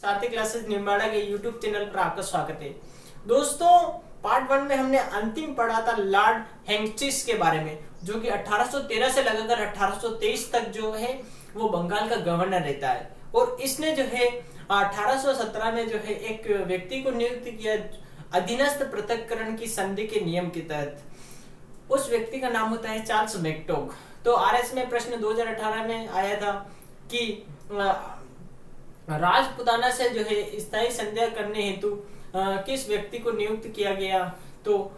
साथी क्लासेस निम्बाड़ा के YouTube channel पर आपका स्वागत है। दोस्तों, पार्ट 1 में हमने अंतिम पढ़ा था लॉर्ड हेस्टिंग्स के बारे में, जो कि 1813 से लगाकर 1823 तक जो है वो बंगाल का गवर्नर रहता है। और इसने जो है 1817 में जो है एक व्यक्ति को नियुक्त किया अधीनस्थ पृथक्करण की संधि के नियम के तहत। उस व्यक्ति का नाम होता है चार्ल्स मैकटोग। तो आरएस में प्रश्न 2018 में आया था कि राजपुताना से जो है स्थायी संध्या करने हेतु किस व्यक्ति को नियुक्त किया गया। तो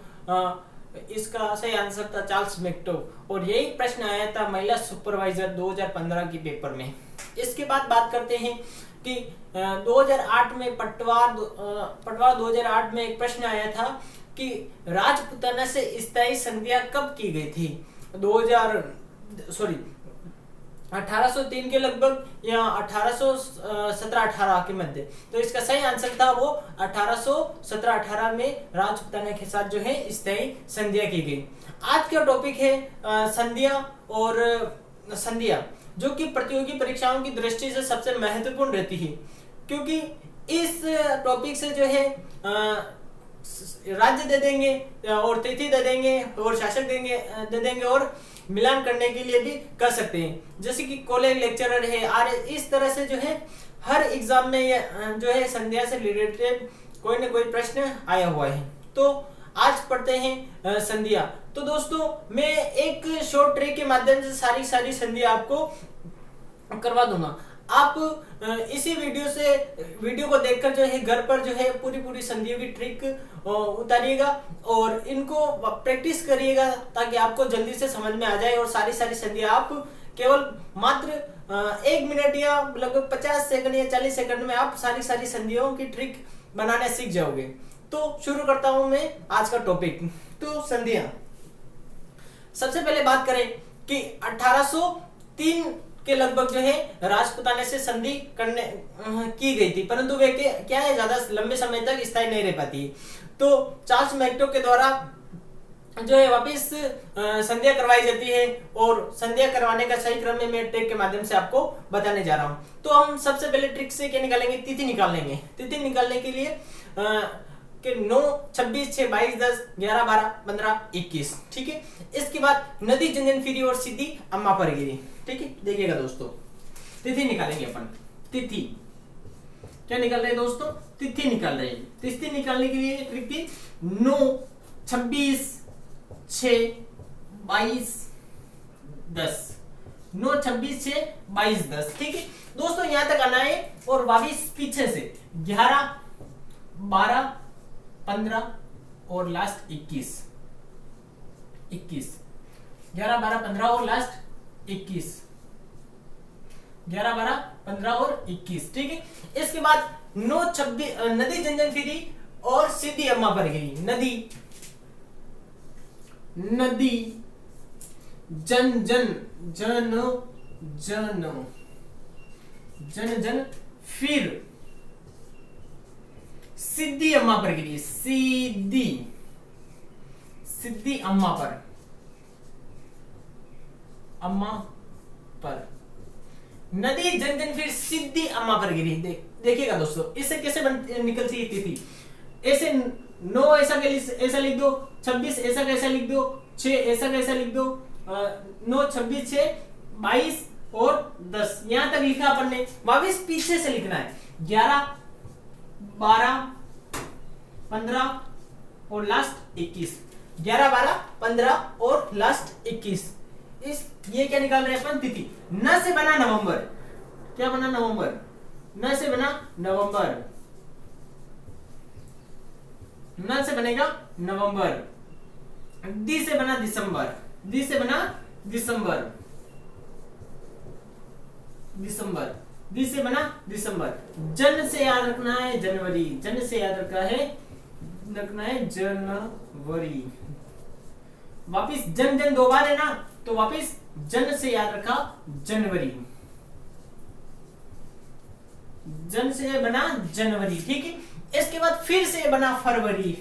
इसका सही आंसर था चार्ल्स मैकटोग। और यही प्रश्न आया था महिला सुपरवाइजर 2015 की पेपर में। इसके बाद बात करते हैं कि 2008 में पटवार 2008 में एक प्रश्न आया था कि राजपुताना से स्थायी संध्या कब की गई थी। 1803 के लगभग या 1817-18 के मध्य। तो इसका सही आंसर था वो 1817-18 में राजपुताना के साथ जो है स्थायी संध्या की गई। आज का टॉपिक है संध्या और संध्या, जो कि प्रतियोगी परीक्षाओं की दृष्टि से सबसे महत्वपूर्ण रहती है, क्योंकि इस टॉपिक से जो है राज्य दे देंगे और तिथि दे देंगे और शासक दे देंगे और मिलान करने के लिए भी कर सकते हैं। जैसे कि कॉलेज लेक्चरर है और इस तरह से जो है हर एग्जाम में ये जो है संध्या से रिलेटेड कोई ना कोई प्रश्न आया हुआ है। तो आज पढ़ते हैं संध्या। तो दोस्तों, मैं एक शॉर्ट ट्रिक के माध्यम से सारी संध्या आपको करवा दूंगा। आप इसी वीडियो को देखकर जो है घर पर जो है पूरी संधियों की ट्रिक उतारिएगा और इनको प्रैक्टिस करिएगा, ताकि आपको जल्दी से समझ में आ जाए और सारी संधियां आप केवल मात्र 1 मिनट या लगभग 50 सेकंड या 40 सेकंड में आप सारी संधियों की ट्रिक बनाने सीख जाओगे। तो शुरू करता हूं मैं आज का टॉपिक। तो संधियां, सबसे पहले बात करें कि 1803 के लगभग जो है राजपुताना से संधि करने की गई थी, परंतु वे क्या है ज्यादा लंबे समय तक स्थायी नहीं रह पाती। तो चार्ल्स मैकटोग के द्वारा जो है वापिस संध्या करवाई जाती है और संध्या करवाने का सही क्रम में मैं ट्रिक के माध्यम से आपको बताने जा रहा हूं। तो हम सबसे पहले ट्रिक से क्या निकालेंगे, तिथि निकाल लेंगे। तिथि निकालने के लिए 9, 26, 6, 22, 10, 11, 12, 15, 21। ठीक है। इसके बाद नदी झंझनफिरी और सीधी अम्मा पर गिरी। ठीक है, देखिएगा दोस्तों, तिथि निकालेंगे अपन। तिथि क्या निकाल रहे हैं दोस्तों, तिथि निकाल रहे हैं। तिथि निकालने के लिए ट्रिक थी 9, 26, 6, 22, 10। 9, 26, 6, 22, 10। ठीक है दोस्तों, यहां तक आना है और वापिस पीछे से 11, 12, 15 और लास्ट 21। 11, 12, 15 और लास्ट 21। 11, 12, 15 और 21। ठीक है। इसके बाद 9, 26 नदी झंझनफिरी और सीधी अम्मा पर गिरी। नदी जन फिर सीधी अम्मा पर गिरी। सीधी अम्मा पर नदी झंझनफिर सीधी अम्मा पर गिरी। देखिएगा दोस्तों, इससे कैसे निकलती है तिथि। ऐसे 9 ऐसा लिख दो, 26 ऐसा कैसा लिख दो, 6 ऐसा कैसा लिख दो, 9, 26, 6, 22 और 10। यहां तक लिखा अपन ने। वापिस पीछे से लिखना है 11, 12, 15 और लास्ट 21। 11, 12, 15 और लास्ट 21। ये क्या निकाल रहे हैं अपन, तिथि। न से बना नवंबर। क्या बना, नवंबर। न से बना नवंबर। न से बनेगा नवंबर। दी से बना दिसंबर। दी से बना दिसंबर। दी से बना दिसंबर। जन से याद रखना है जनवरी। जन से याद रखना है जनवरी। वापिस जन 2 बार है ना, तो वापिस जन से याद रखा जनवरी। जन से बना जनवरी। ठीक है। इसके बाद फिर से बना फरवरी।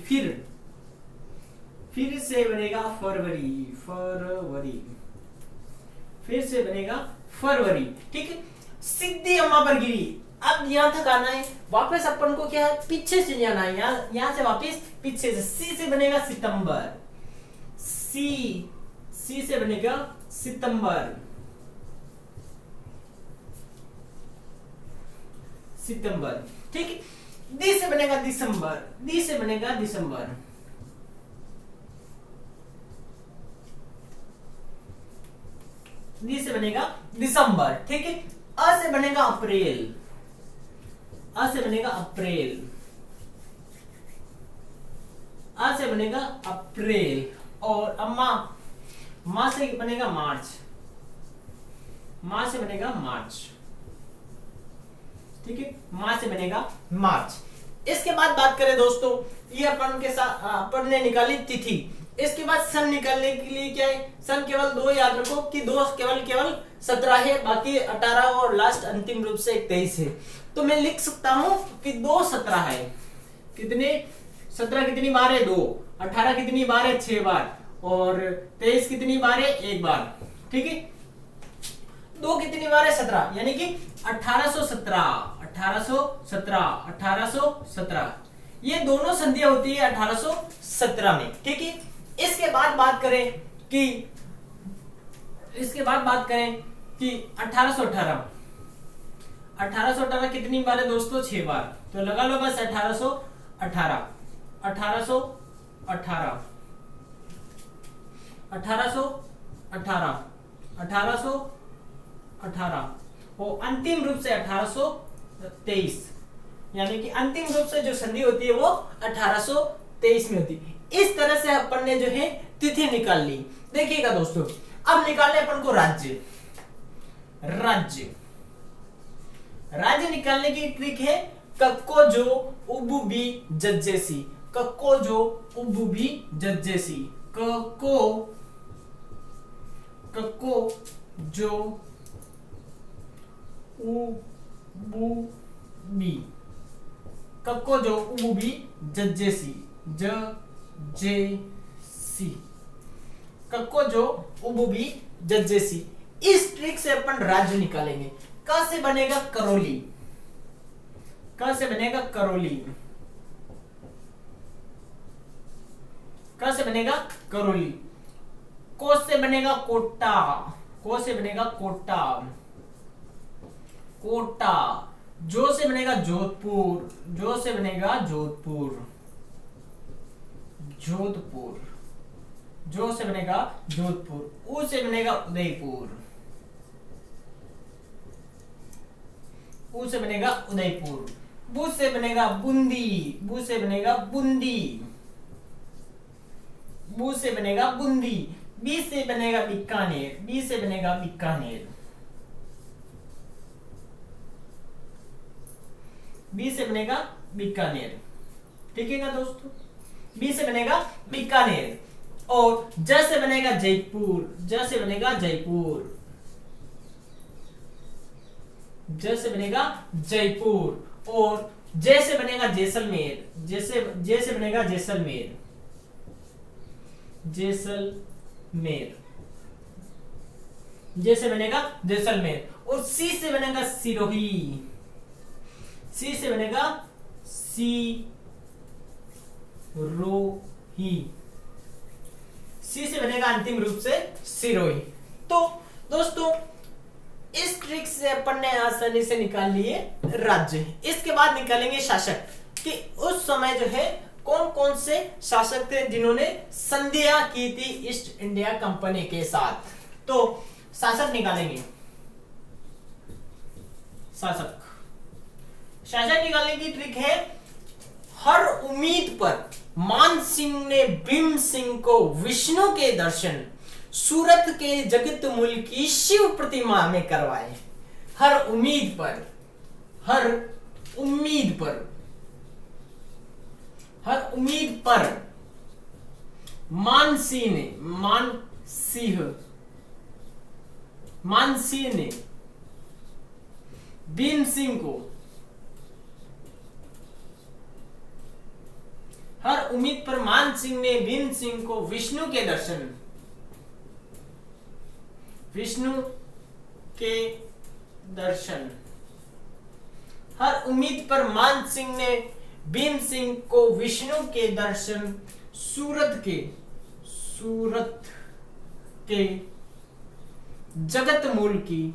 फिर से बनेगा फरवरी। फिर से बनेगा फरवरी। ठीक है। सीधी अम्मा पर गिरी। अब यहाँ तक आना है, वापस अपन को क्या है, पीछे से जाना है, यहाँ से वापस पीछे से। सी से बनेगा सितंबर, सी से बनेगा सितंबर, सितंबर, ठीक है। डी से बनेगा दिसंबर, डी से बनेगा दिसंबर, डी से बनेगा दिसंबर, ठीक है। अ से बनेगा अप्रैल, अ से बनेगा अप्रैल, अ से बनेगा अप्रैल। और अम्मा, मां से बनेगा मार्च, मां से बनेगा मार्च, ठीक है, मां से बनेगा मार्च। इसके बाद बात करें दोस्तों, ये अपन के साथ अपन ने निकाली तिथि। इसके बाद सन निकालने के लिए क्या है, सन केवल दो याद रखो कि दो केवल 17 है, बाकी 18 और लास्ट अंतिम रूप से 23 है। तो मैं लिख सकता हूं कि 2 17 है। कितने 17 कितनी बार है, 2। 18 कितनी बार है, 6 बार। और 23 कितनी बार है, 1 बार, ठीक है। 2 कितनी बार है, 17, यानी कि 1817, 1817, 1817। ये दोनों संधियां होती है 1817 में, ठीक है। इसके बाद बात करें कि 1818, 1818 कितनी बार है दोस्तों, 6 बार। तो लगा लो बस 1818, 1818, 1818, 1818 और अंतिम रूप से 1823, यानी कि अंतिम रूप से जो संधि होती है वो 1823 में होती है। इस तरह से अपन ने जो है तिथि निकाल ली। देखिएगा दोस्तों, अब निकालने अपन को राज्य, राज्य, राज्य निकालने की ट्रिक है कक्को जो उबु बी जज्जेसी, कक्को जो उबु बी जज्जेसी, कक्को जो उबु बी, कक्को जो उबु बी जज्जेसी, जज्जेसी, कक्को जो उबु बी जज्जेसी। इस ट्रिक से अपन राज्य निकालेंगे। क से बनेगा करौली, क से बनेगा करौली, क से बनेगा करौली। को से बनेगा कोटा, को से बनेगा कोटा, कोटा। जो से बनेगा जोधपुर, जो से बनेगा जोधपुर, जोधपुर, जो से बनेगा जोधपुर। उ से बनेगा उदयपुर, उ से बनेगा उदयपुर। बु से बनेगा बूंदी, बु से बनेगा बूंदी, बु से बनेगा बूंदी। बी से बनेगा बीकानेर, बी से बनेगा बीकानेर, बी से बनेगा बीकानेर, ठीक है ना दोस्तों। बी से बनेगा बीकानेर। और ज से बनेगा जयपुर, ज से बनेगा जयपुर, ज से बनेगा जयपुर। और जे से बनेगा जैसलमेर, जे से बनेगा जैसलमेर, जैसलमेर, जे से बनेगा जैसलमेर। और सी से बनेगा सिरोही, सी से बनेगा सिरोही, सी से बनेगा अंतिम रूप से सिरोही। तो दोस्तों इस ट्रिक से अपन ने आसानी से निकाल लिए राज्य। इसके बाद निकालेंगे शासक, कि उस समय जो है कौन कौन से शासक थे जिन्होंने संधियां की थी ईस्ट इंडिया कंपनी के साथ। तो शासक निकालेंगे, शासक, शासक निकालने की ट्रिक है हर उम्मीद पर मान सिंह ने भीम सिंह को विष्णु के दर्शन सूरत के जगत मूल की शिव प्रतिमा में करवाए। हर उम्मीद पर, हर उम्मीद पर, हर उम्मीद पर मानसिंह ने, मानसिंह ने भीम सिंह को, हर उम्मीद पर मान सिंह ने भीम सिंह को विष्णु के दर्शन, विष्णु के दर्शन, हर उम्मीद पर मान सिंह ने भीम सिंह को विष्णु के दर्शन सूरत के जगत मूल की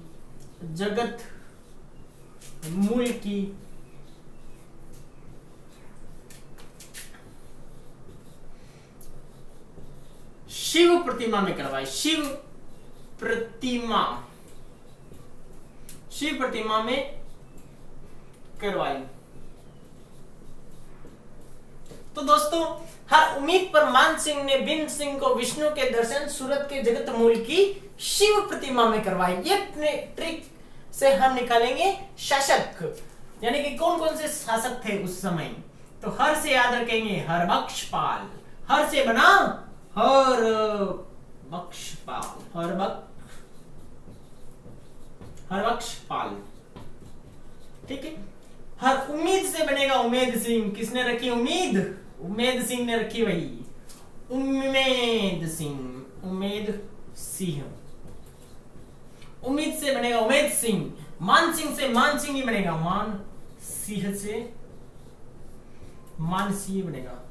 शिव प्रतिमा में करवाई। शिव प्रतिमा में करवाई। तो दोस्तों, हर उम्मीद पर मान सिंह ने भीम सिंह को विष्णु के दर्शन सूरत के जगत मूल की शिव प्रतिमा में करवाई। ये ट्रिक से हम निकालेंगे शासक, यानी कि कौन कौन से शासक थे उस समय। तो हर से याद रखेंगे हरबख्शपाल। हर से बना हरबख्शपाल, ठीक है। हर उम्मीद से बनेगा उमेद सिंह। किसने रखी उम्मीद? उमेद सिंह ने रखी भाई। उमेद सिंह। उम्मीद से बनेगा उमेद सिंह। मान सिंह से मान सिंह ही बनेगा। मान सिंह से मान सिंह बनेगा।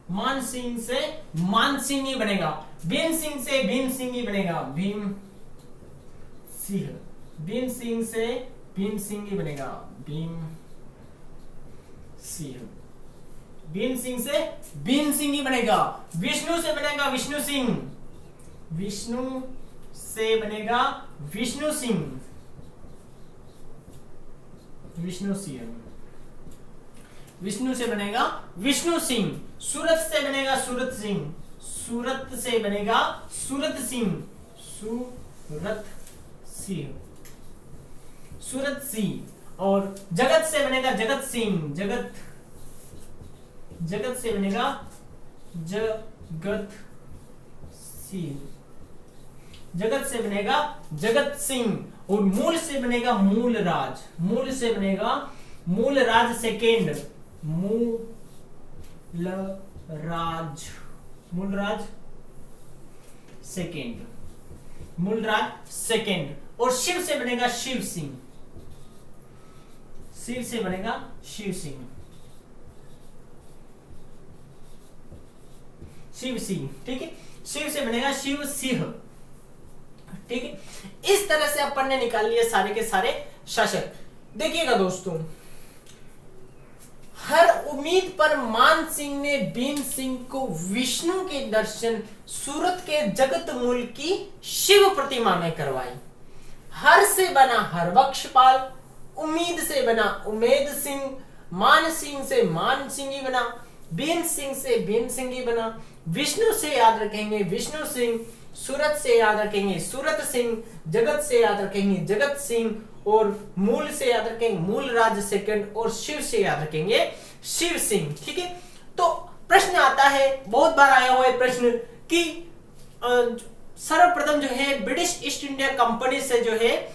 मान सिंह से मान सिंह ही बनेगा। भीम सिंह से भीम सिंह ही बनेगा। भीम सिंह से भीम सिंह ही बनेगा। भीम सिंह से भीम सिंह ही बनेगा। विष्णु से बनेगा विष्णु सिंह। विष्णु से बनेगा विष्णु सिंह। विष्णु से बनेगा विष्णु सिंह। सूरत से बनेगा सूरत सिंह। सूरत से बनेगा सूरत सिंह। सूरत सिंह। और जगत से बनेगा जगत सिंह। जगत से बनेगा जगत सिंह। जगत से बनेगा जगत सिंह। और मूल से बनेगा मूल राज। मूल से बनेगा मूल राज सेकेंड। मूल राज सेकेंड। और शिव से बनेगा शिव सिंह। शिव से बनेगा शिव सिंह। ठीक है। शिव से बनेगा शिव सिंह, ठीक है। इस तरह से अपन ने निकाल लिए सारे के सारे शासक। देखिएगा दोस्तों, हर उम्मीद पर मान सिंह ने भीम सिंह को विष्णु के दर्शन सूरत के जगत मूल की शिव प्रतिमा में करवाई। हर से बना हरबख्शपाल। उम्मीद से बना उमेद सिंह। मान सिंह से मान सिंह ही बना। भीम सिंह से भीम सिंह ही बना। विष्णु से याद रखेंगे विष्णु सिंह। सूरत से याद रखेंगे सूरत सिंह। जगत से याद रखेंगे जगत सिंह। और मूल से याद रखेंगे मूल राज सेकंड। और शिव से याद रखेंगे शिव सिंह, ठीक है। तो प्रश्न आता है, बहुत बार आया हुआ है प्रश्न कि सर्वप्रथम जो है ब्रिटिश ईस्ट इंडिया कंपनी से जो है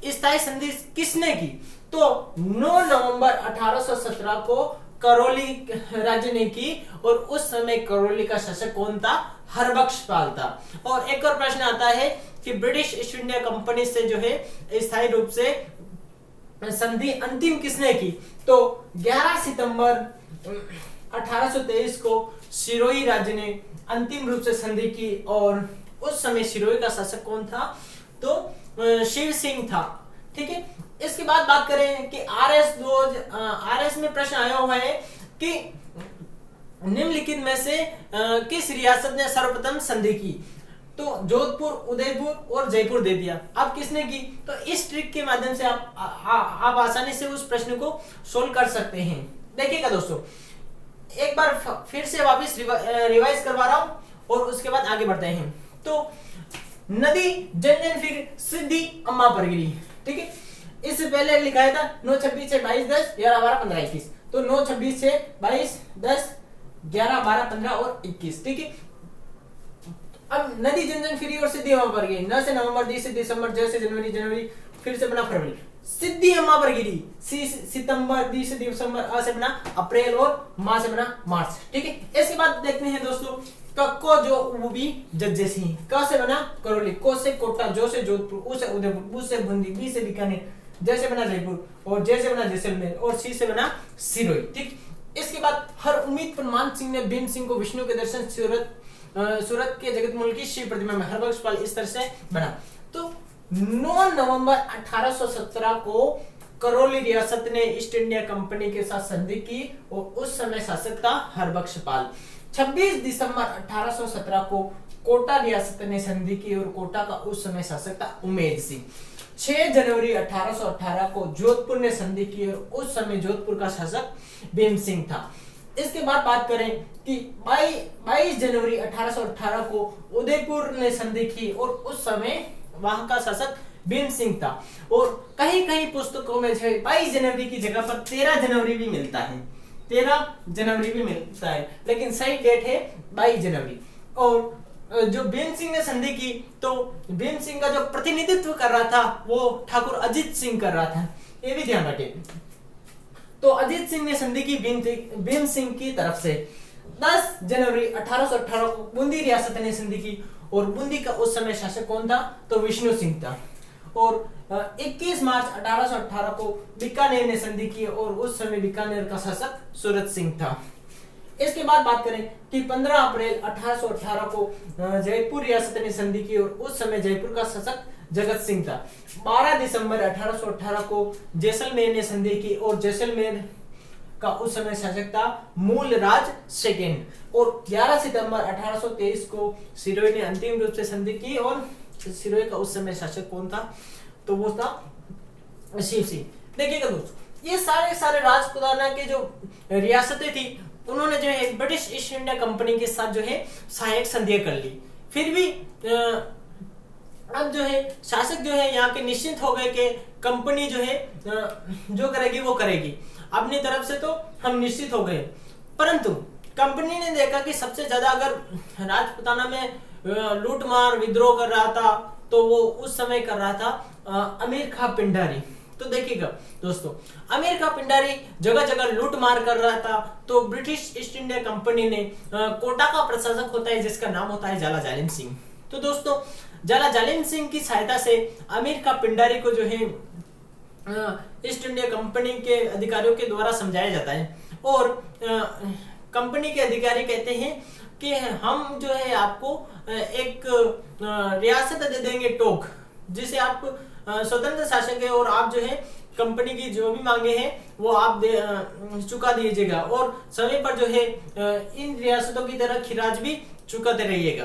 स्थायी संधि किसने की? तो 9 नवंबर 1817 को करौली राज्य ने की। और उस समय करौली का शासक कौन था? हरबख्शपाल था। और एक और प्रश्न आता है कि ब्रिटिश ईस्ट इंडिया कंपनी से जो है स्थायी रूप से संधि अंतिम किसने की? तो 11 सितंबर 1823 को सिरोही राज्य ने अंतिम रूप से संधि की। और उस समय सिरोही का शासक कौन था? तो शिव सिंह था, ठीक है। इसके बाद बात करें कि आरएस में प्रश्न आया हुआ है कि निम्नलिखित में से किस रियासत ने सर्वप्रथम संधि की? तो जोधपुर, उदयपुर और जयपुर दे दिया। अब किसने की? तो इस ट्रिक के माध्यम से आप आसानी से उस प्रश्न को सोल्व कर सकते हैं। देखिएगा दोस्तों, एक बार फिर से वापस रिवाइज करवा रहा हूं और उसके बाद आगे बढ़ते हैं। तो नदी जन फिर सिद्धि अम्मा पर गिरी, ठीक है। इससे पहले लिखाया था 9-26 से 22 10 11 12 15 21। तो 9-26 से 22 10 11 12 15 और 21, ठीक है। अब नदी जन फिरी और सिद्धि अम्मा पर गिरी। न से नवंबर, दी से दिसंबर, ज से जनवरी, फिर से बना फरवरी। सिद्धि अम्मा पर गिरी। सी सितंबर, दी से दिसंबर, अ से बना अप्रैल और मा से बना मार्च, ठीक है। इसके बाद देखते हैं दोस्तों कक्को जो वो भी जज्जे से ही। क से बना करौली, को से कोटा, जो से जोधपुर, उ से उदयपुर, बू से बूंदी, बी से बीकानेर, जे से बना जयपुर और जे से बना जैसलमेर और सी से बना सिरोही। ठीक, इसके बाद हर उम्मीद पर मान सिंह ने भीम सिंह को विष्णु के दर्शन सूरत के जगत मूल की शिव प्रतिमा में, हरबख्शपाल इस तरह से बना। तो 9 नवंबर 1817 को करौली रियासत ने ईस्ट इंडिया कंपनी के साथ संधि की और उस समय शासक था हरबख्शपाल। 26 दिसंबर 1817 को कोटा रियासत ने संधि की और कोटा का उस समय शासक था उमेद सिंह। 6 जनवरी 1818 को जोधपुर ने संधि की और उस समय जोधपुर का शासक भीम सिंह था। इसके बाद बात करें कि 22 जनवरी 1818 को उदयपुर ने संधि की और उस समय वहां का शासक भीम सिंह था। और कहीं कहीं पुस्तकों में 22 जनवरी की जगह पर 13 जनवरी भी मिलता है, 13 जनवरी भी मिलता है, लेकिन सही डेट है 22 जनवरी। और जो भीम सिंह ने संधि की तो भीम सिंह का जो प्रतिनिधित्व कर रहा था वो ठाकुर अजीत सिंह कर रहा था, ये भी ध्यान रखें। तो अजीत सिंह ने संधि की भीम सिंह की तरफ से। 10 जनवरी 1818 को बूंदी रियासत ने संधि की और बूंदी का उस समय शासक कौन था, तो विष्णु सिंह था। और 21 मार्च 1818 को बीकानेर ने संधि की और उस समय बीकानेर का शासक सूरत सिंह था। इसके बाद बात करें कि 15 अप्रैल 1818 को जयपुर रियासत ने संधि की और उस समय जयपुर का शासक जगत सिंह था। 12 दिसंबर 1818 को जैसलमेर ने संधि की और जैसलमेर का उस समय शासक था मूलराज सेकंड। और 11 सितंबर 1823 को सिरोही ने अंतिम रूप से संधि की और सिरोही का उस समय शासक कौन था, तो वो था शिव सिंह। देखिएगा दोस्तों, ये सारे राजपुताना के जो रियासतें थी उन्होंने जो है ब्रिटिश ईस्ट इंडिया कंपनी के साथ जो है सहायक संधियां कर ली। फिर भी अब जो है शासक जो है यहाँ के निश्चिंत हो गए कि कंपनी जो है जो करेगी वो करेगी, अपनी तरफ से तो हम निश्चित हो गए। परंतु कंपनी ने देखा कि सबसे ज्यादा अगर राजपुताना में लूट मार विद्रोह कर रहा था तो वो उस समय कर रहा था अमीर खां पिंडारी। तो देखिएगा दोस्तों, अमीर खां पिंडारी जगह जगह लूट मार कर रहा था, तो ब्रिटिश ईस्ट इंडिया कंपनी ने कोटा का प्रशासक होता है जिसका नाम होता है जाला जालिम सिंह। तो दोस्तों जाला जालिम सिंह की सहायता से अमीर खां पिंडारी को जो है ईस्ट इंडिया कंपनी के अधिकारियों के द्वारा समझाया जाता है और कंपनी के अधिकारी कहते हैं कि हम जो है आपको एक रियासत दे देंगे टोक, जिसे आप स्वतंत्र शासक है और आप जो है कंपनी की जो भी मांगे हैं वो आप चुका दीजिएगा और समय पर जो है इन रियासतों की तरह खिराज भी चुकाते रहिएगा।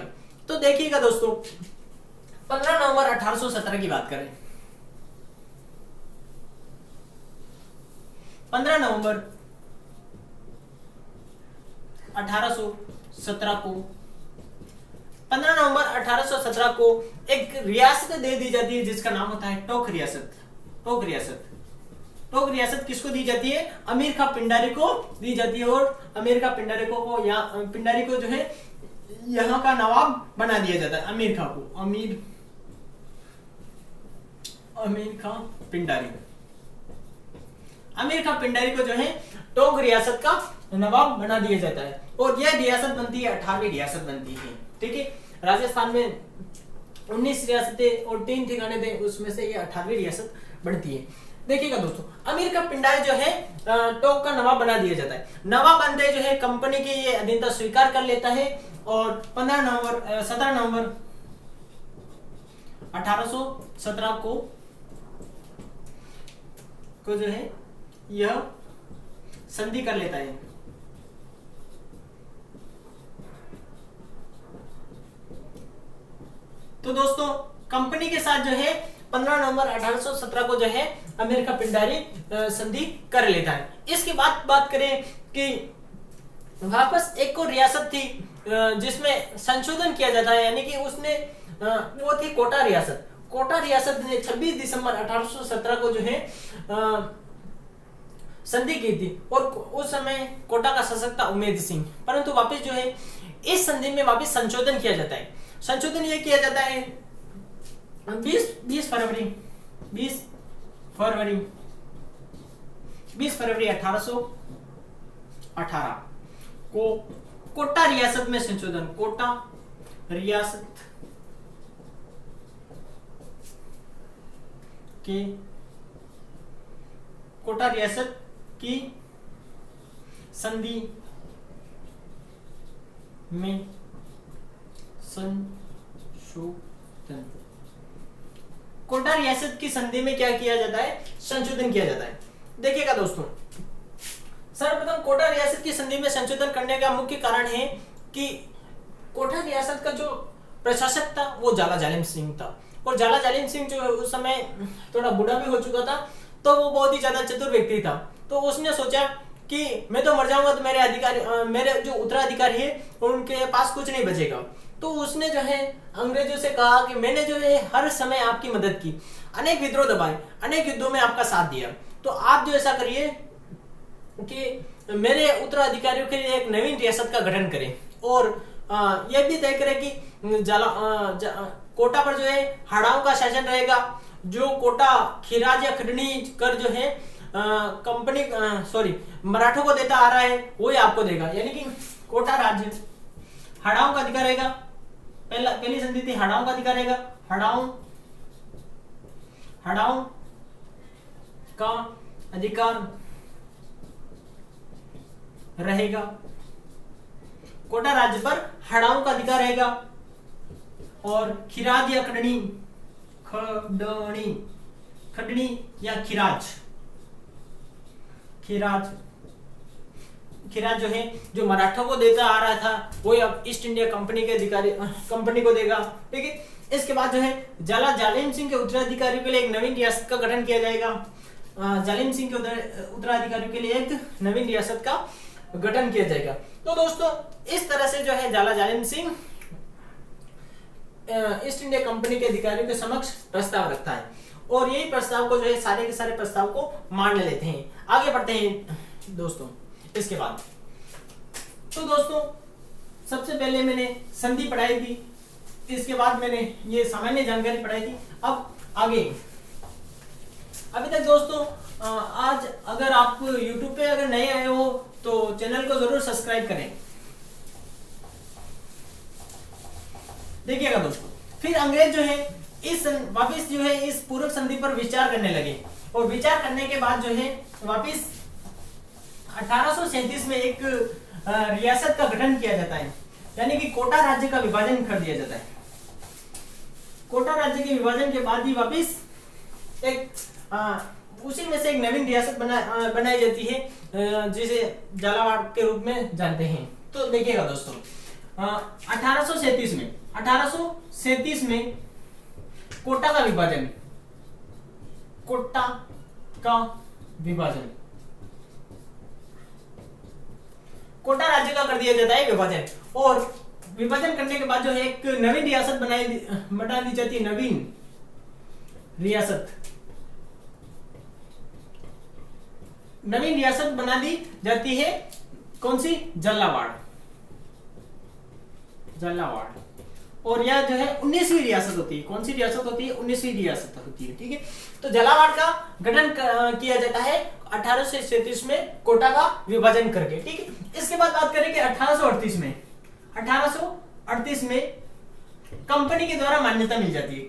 तो देखिएगा दोस्तों, 15 नवंबर 1817 की बात करें, 15 नवंबर 1817 को एक रियासत दे दी जाती है जिसका नाम होता है टोक रियासत। टोक रियासत किसको दी जाती है? अमीर खां पिंडारी को दी जाती है और अमीर खां पिंडारी को जो है यहाँ का नवाब बना दिया जाता है। अमीर खां पिंडारी को जो है टोक रियासत का नवाब बना दिया जाता है और यह रियासत बनती है 18वीं रियासत बनती है। ठीक है, राजस्थान में 19 रियासतें और 3 ठिकाने थे, उसमें से ये 18वीं रियासत बनती है। देखिएगा दोस्तों, अमीर खां पिंडारी जो है टोक का नवाब बना दिया जाता है। नवाब बनते जो है कंपनी की ये अधीनता स्वीकार कर लेता है और 17 नवंबर 1817 को जो है यह संधि कर लेता है। तो दोस्तों कंपनी के साथ जो है 15 नवंबर 1817 को जो है अमीर खां पिंडारी संधि कर लेता है। इसके बाद बात करें कि वापस एक और रियासत थी जिसमें संशोधन किया जाता है, यानी कि उसने वो थी कोटा रियासत। कोटा रियासत ने 26 दिसंबर 1817 को जो है संधि की थी और उस समय कोटा का शासक था उमेद सिंह। परंतु वापस जो है इस संधि में वापस संशोधन किया जाता है। संशोधन यह किया जाता है 20 फरवरी 1818 को कोटा रियासत में संशोधन, कोटा रियासत के, कोटा रियासत की संधि में संशोधन, कोटा रियासत की संधि में क्या किया जाता है, संशोधन किया जाता है। देखिएगा दोस्तों, सर्वप्रथम कोटा रियासत की संधि में संशोधन करने का मुख्य कारण है कि कोटा रियासत का जो प्रशासक था वो जाला जालिम सिंह था, और जाला जालिम सिंह जो उस समय थोड़ा बूढ़ा भी हो चुका था, तो वो बहुत ही ज्यादा चतुर व्यक्ति था। तो उसने सोचा कि मैं तो मर जाऊंगा तो मेरे अधिकारी, मेरे जो उत्तराधिकारी है उनके पास कुछ नहीं बचेगा। तो उसने जो है अंग्रेजों से कहा कि मैंने जो है हर समय आपकी मदद की, अनेक विद्रोह दबाए, अनेक युद्धों में आपका साथ दिया, तो आप जो ऐसा करिए कि मेरे उत्तराधिकारियों के लिए एक नवीन रियासत का गठन करें, और यह भी तय करें कि कोटा पर जो है हाड़ाओं का शासन रहेगा। जो कोटा खिराज या खडनी कर जो है कंपनी मराठों को देता आ रहा है वो ही आपको देगा, यानी कि कोटा राज्य हाड़ाओं का अधिकार रहेगा। पहली संधि थी हाड़ाओं का अधिकार रहेगा, हाड़ाओं का अधिकार रहेगा, कोटा राज्य पर हाड़ाओं का अधिकार रहेगा। और खिराज या खडनी या खिराज जो है जो मराठों को देता आ रहा था वो अब ईस्ट इंडिया कंपनी के अधिकारी कंपनी को देगा, ठीक है। इसके बाद जो है जाला जालिम सिंह के उत्तराधिकारियों के लिए एक नवीन रियासत का गठन किया जाएगा। जालिम सिंह के उत्तराधिकारियों के लिए एक नवीन रियासत का गठन किया जाएगा। तो दोस्तों इस तरह से जो है जाला जालिम सिंह ईस्ट इंडिया कंपनी के अधिकारियों के समक्ष प्रस्ताव रखता है, और यही प्रस्ताव को जो है सारे के सारे प्रस्ताव को मान लेते हैं। आगे बढ़ते हैं दोस्तों इसके बाद। तो दोस्तों सबसे पहले मैंने संधि पढ़ाई थी, इसके बाद मैंने ये सामान्य जानकारी पढ़ाई थी। अब आगे अभी तक दोस्तों आज अगर आप YouTube पे अगर नए आए हो तो चैनल को जरूर सब्सक्राइब करें। देखिएगा दोस्तों, फिर अंग्रेज जो है वापिस जो है इस पूर्व संधि पर विचार करने लगे, और विचार करने के बाद जो है वापिस 1837 में एक रियासत का गठन किया जाता है, यानी कि कोटा राज्य का विभाजन कर दिया जाता है। कोटा राज्य के विभाजन के बाद ही वापिस एक उसी में से एक नवीन रियासत बनाई जाती है, जिसे झालावाड़ के रूप में जानते हैं। तो देखिएगा दोस्तों 1837 में कोटा का विभाजन कोटा राज्य का कर दिया जाता है विभाजन, और विभाजन करने के बाद जो है एक नवीन रियासत बना दी जाती है। नवीन रियासत बना दी जाती है, कौन सी, झालावाड़, और यह जो है 19वीं रियासत होती है। कौन सी रियासत होती है, 19वीं रियासत होती है, ठीक है। तो झालावाड़ का गठन किया जाता है 1837 में कोटा का विभाजन करके, ठीक है। इसके बाद बात करें कि 1838 में कंपनी के द्वारा मान्यता मिल जाती है।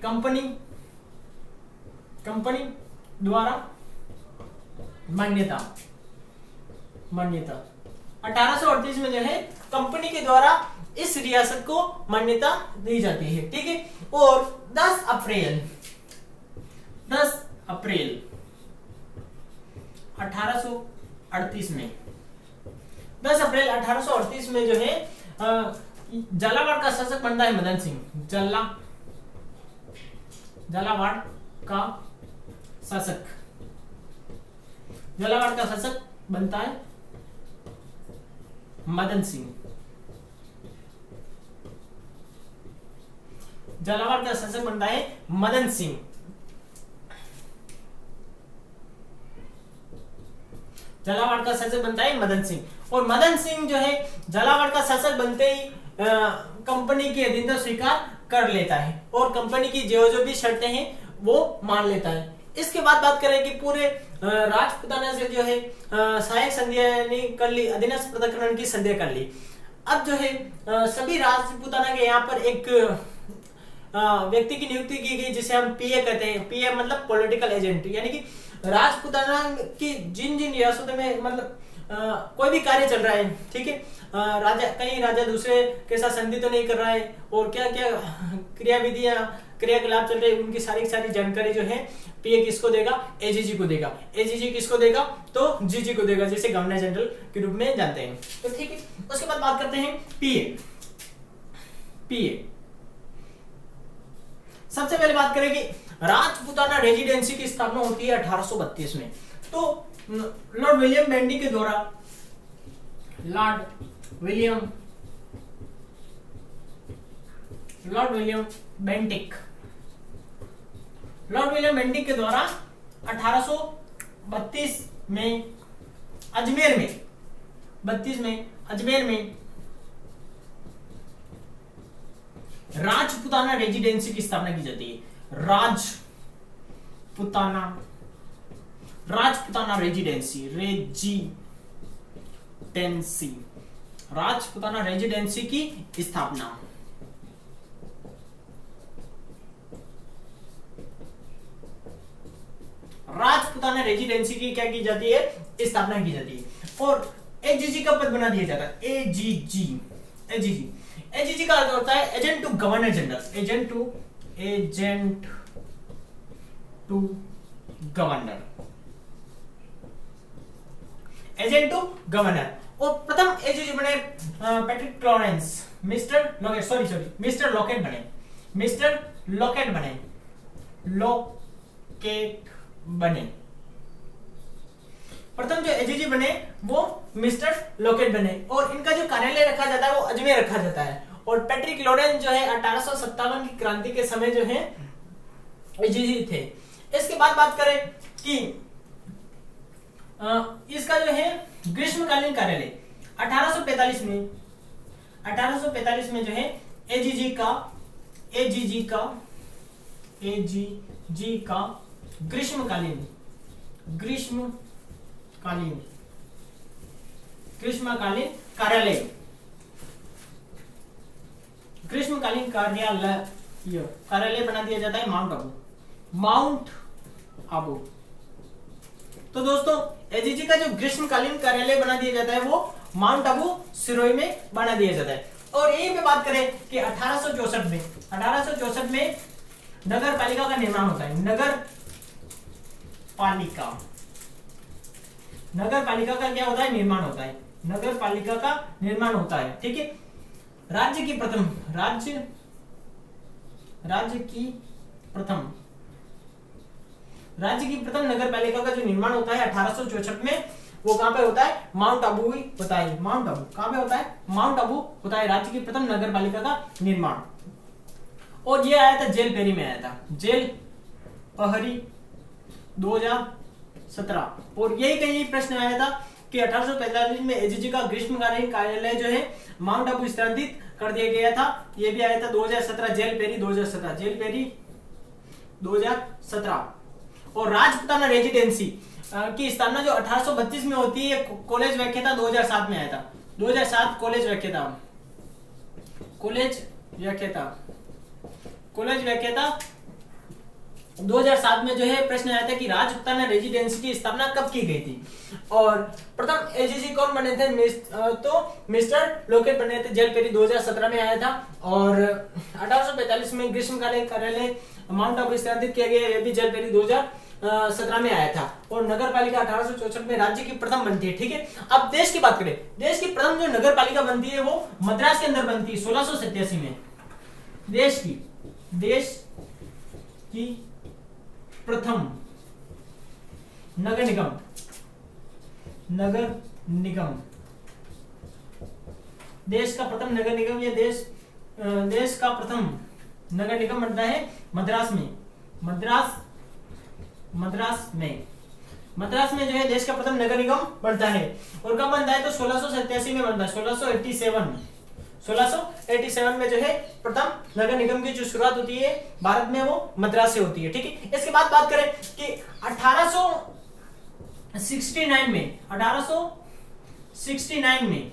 कंपनी द्वारा मान्यता 1838 में जो है कंपनी के द्वारा इस रियासत को मान्यता दी जाती है, ठीक है। और 10 अप्रैल 1838 में 10 अप्रैल 1838 में जो है झालावाड़ का शासक बनता है मदन सिंह। झालावाड़ का शासक बनता है मदन सिंह। झालावाड़ का शासक बनता है मदन सिंह। झालावाड़ का शासक बनता है मदन सिंह, और मदन सिंह जो है झालावाड़ का शासक बनते ही कंपनी की अधीनता स्वीकार कर लेता है, और कंपनी की जो भी शर्तें हैं वो मान लेता है। इसके बाद बात करें कि पूरे राजपुताना से जो है सहायक संधियां कर ली, अधीनस्थ पृथक्करण की संधियां कर ली। अब जो है सभी राजपूताना के यहाँ पर एक व्यक्ति की नियुक्ति की गई जिसे हम पीए कहते हैं। पीए मतलब पॉलिटिकल एजेंट, यानी कि राजपूताना की जिन जिन रियासतों में मतलब कोई भी कार्य चल रहा है, ठीक है, राजा कहीं राजा दूसरे के साथ संधि तो नहीं कर रहा है, और क्या क्या क्रियाविधियां क्रियाकलाप चल रहे हैं, उनकी सारी सारी जानकारी जो है पीए किसको देगा, एजीजी को देगा। एजीजी किसको देगा, तो जीजी को देगा, जैसे गवर्नर जनरल के रूप में जानते हैं। तो ठीक है, उसके बाद बात करते हैं पीए। पीए सबसे पहले बात करें कि राजपूताना रेजिडेंसी की स्थापना होती है 1832 में। तो लॉर्ड विलियम बेंटिक के द्वारा, लॉर्ड विलियम बेंटिक के द्वारा 1832 में अजमेर में राजपूताना रेजिडेंसी की स्थापना की जाती है। राजपूताना रेजिडेंसी की स्थापना। राजपूताना रेजिडेंसी की क्या की जाती है, स्थापना की जाती है। और एजीजी का पद बना दिया जाता है। एजीजी का अर्थ होता है agent to governor general. Agent to governor. और प्रथम एजीजी बने पैट्रिक क्लॉरेंस, मिस्टर लॉकेट बने। प्रथम जो एजीजी बने वो मिस्टर लॉकेट बने, और इनका जो कार्यालय रखा जाता है वो अजमेर रखा जाता है। और पैट्रिक लॉरेंस जो है 1857 की क्रांति के समय जो है एजीजी थे। इसके बाद बात करें कि इसका जो है ग्रीष्मकालीन कार्यालय 1845 में जो है एजीजी का ग्रीष्मकालीन कार्यालय बना दिया जाता है माउंट आबू। तो दोस्तों एजीजी का जो ग्रीष्मकालीन कार्यालय बना दिया जाता है वो माउंट आबू सिरोही में बना दिया जाता है। और यही पे बात करें कि 1864 में नगर पालिका का निर्माण होता है। नगर पालिका का क्या होता है, निर्माण होता है। नगर पालिका का निर्माण होता है, ठीक है। राज्य की प्रथम नगर पालिका का जो निर्माण होता है 1864 में, वो कहां पे होता है, माउंट आबू ही होता है। माउंट आबू कहां पे होता है, माउंट आबू होता है राज्य की प्रथम नगर पालिका का निर्माण। और ये आया था जेल पेरी में आया था, जेल पहरी 2017। और यही प्रश्न आया था कि 1845 में एजीजी का ग्रीष्मकालीन कार्यालय जो है माउंट आबू स्थानांतरित कर दिया गया था। ये भी आया था 2017, जेल पेरी 2017। और राजपूताना रेजिडेंसी की स्थापना जो 1832 में होती है, कॉलेज व्याख्याता 2007 में आया था। 2007 कॉलेज व्याख्याता 2007 में जो है प्रश्न आया था कि राजपूताना रेजिडेंसी की स्थापना कब की गई थी। और प्रथम एजीजी कौन बने थे, तो मिस्टर लॉकेट बने थे। जेल पेरी 2017 में आया था। और 1845 में ग्रीष्मकालीन कार्यालय माउंट आबू स्थानांतरित किया गया, यह भी जेल पेरी 2017 में आया था। और नगर पालिका 1864 में राज्य की प्रथम बनती है, ठीक है। अब देश की बात करें, देश की प्रथम जो नगर पालिका बनती है वो मद्रास के अंदर बनती है 1687 में। देश की प्रथम नगर निगम, देश का प्रथम नगर निगम या देश का प्रथम नगर निगम बनता है मद्रास में जो है देश का प्रथम नगर निगम बनता है। और कब बनता है, तो 1687 में बनता है। 1687 में जो है प्रथम नगर निगम की जो शुरुआत होती है भारत में, वो मद्रास से होती है, ठीक है। इसके बाद बात करें कि 1869 में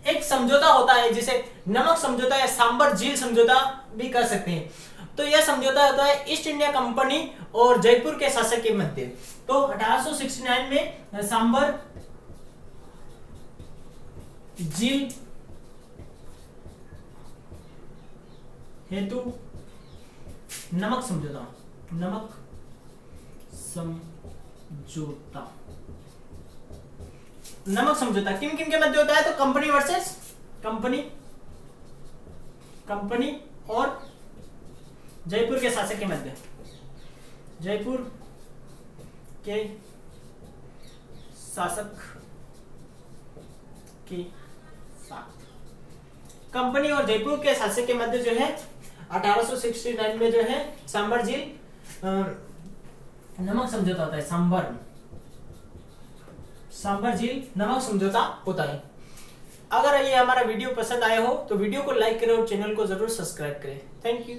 एक समझौता होता है जिसे नमक समझौता या सांबर झील समझौता भी कह सकते हैं। तो यह समझौता होता है ईस्ट इंडिया कंपनी और जयपुर के शासक के मध्य। तो 1869 में सांबर झील हेतु नमक समझौता किन किन के मध्य होता है? तो कंपनी वर्सेस कंपनी और जयपुर के शासक के मध्य, जयपुर के शासक के साथ कंपनी और जयपुर के शासक के मध्य जो है 1869 में जो है सांबर झील नमक समझौता होता है। सांबर झील नमक समझौता होता है। अगर ये हमारा वीडियो पसंद आया हो तो वीडियो को लाइक करें और चैनल को जरूर सब्सक्राइब करें। Thank you.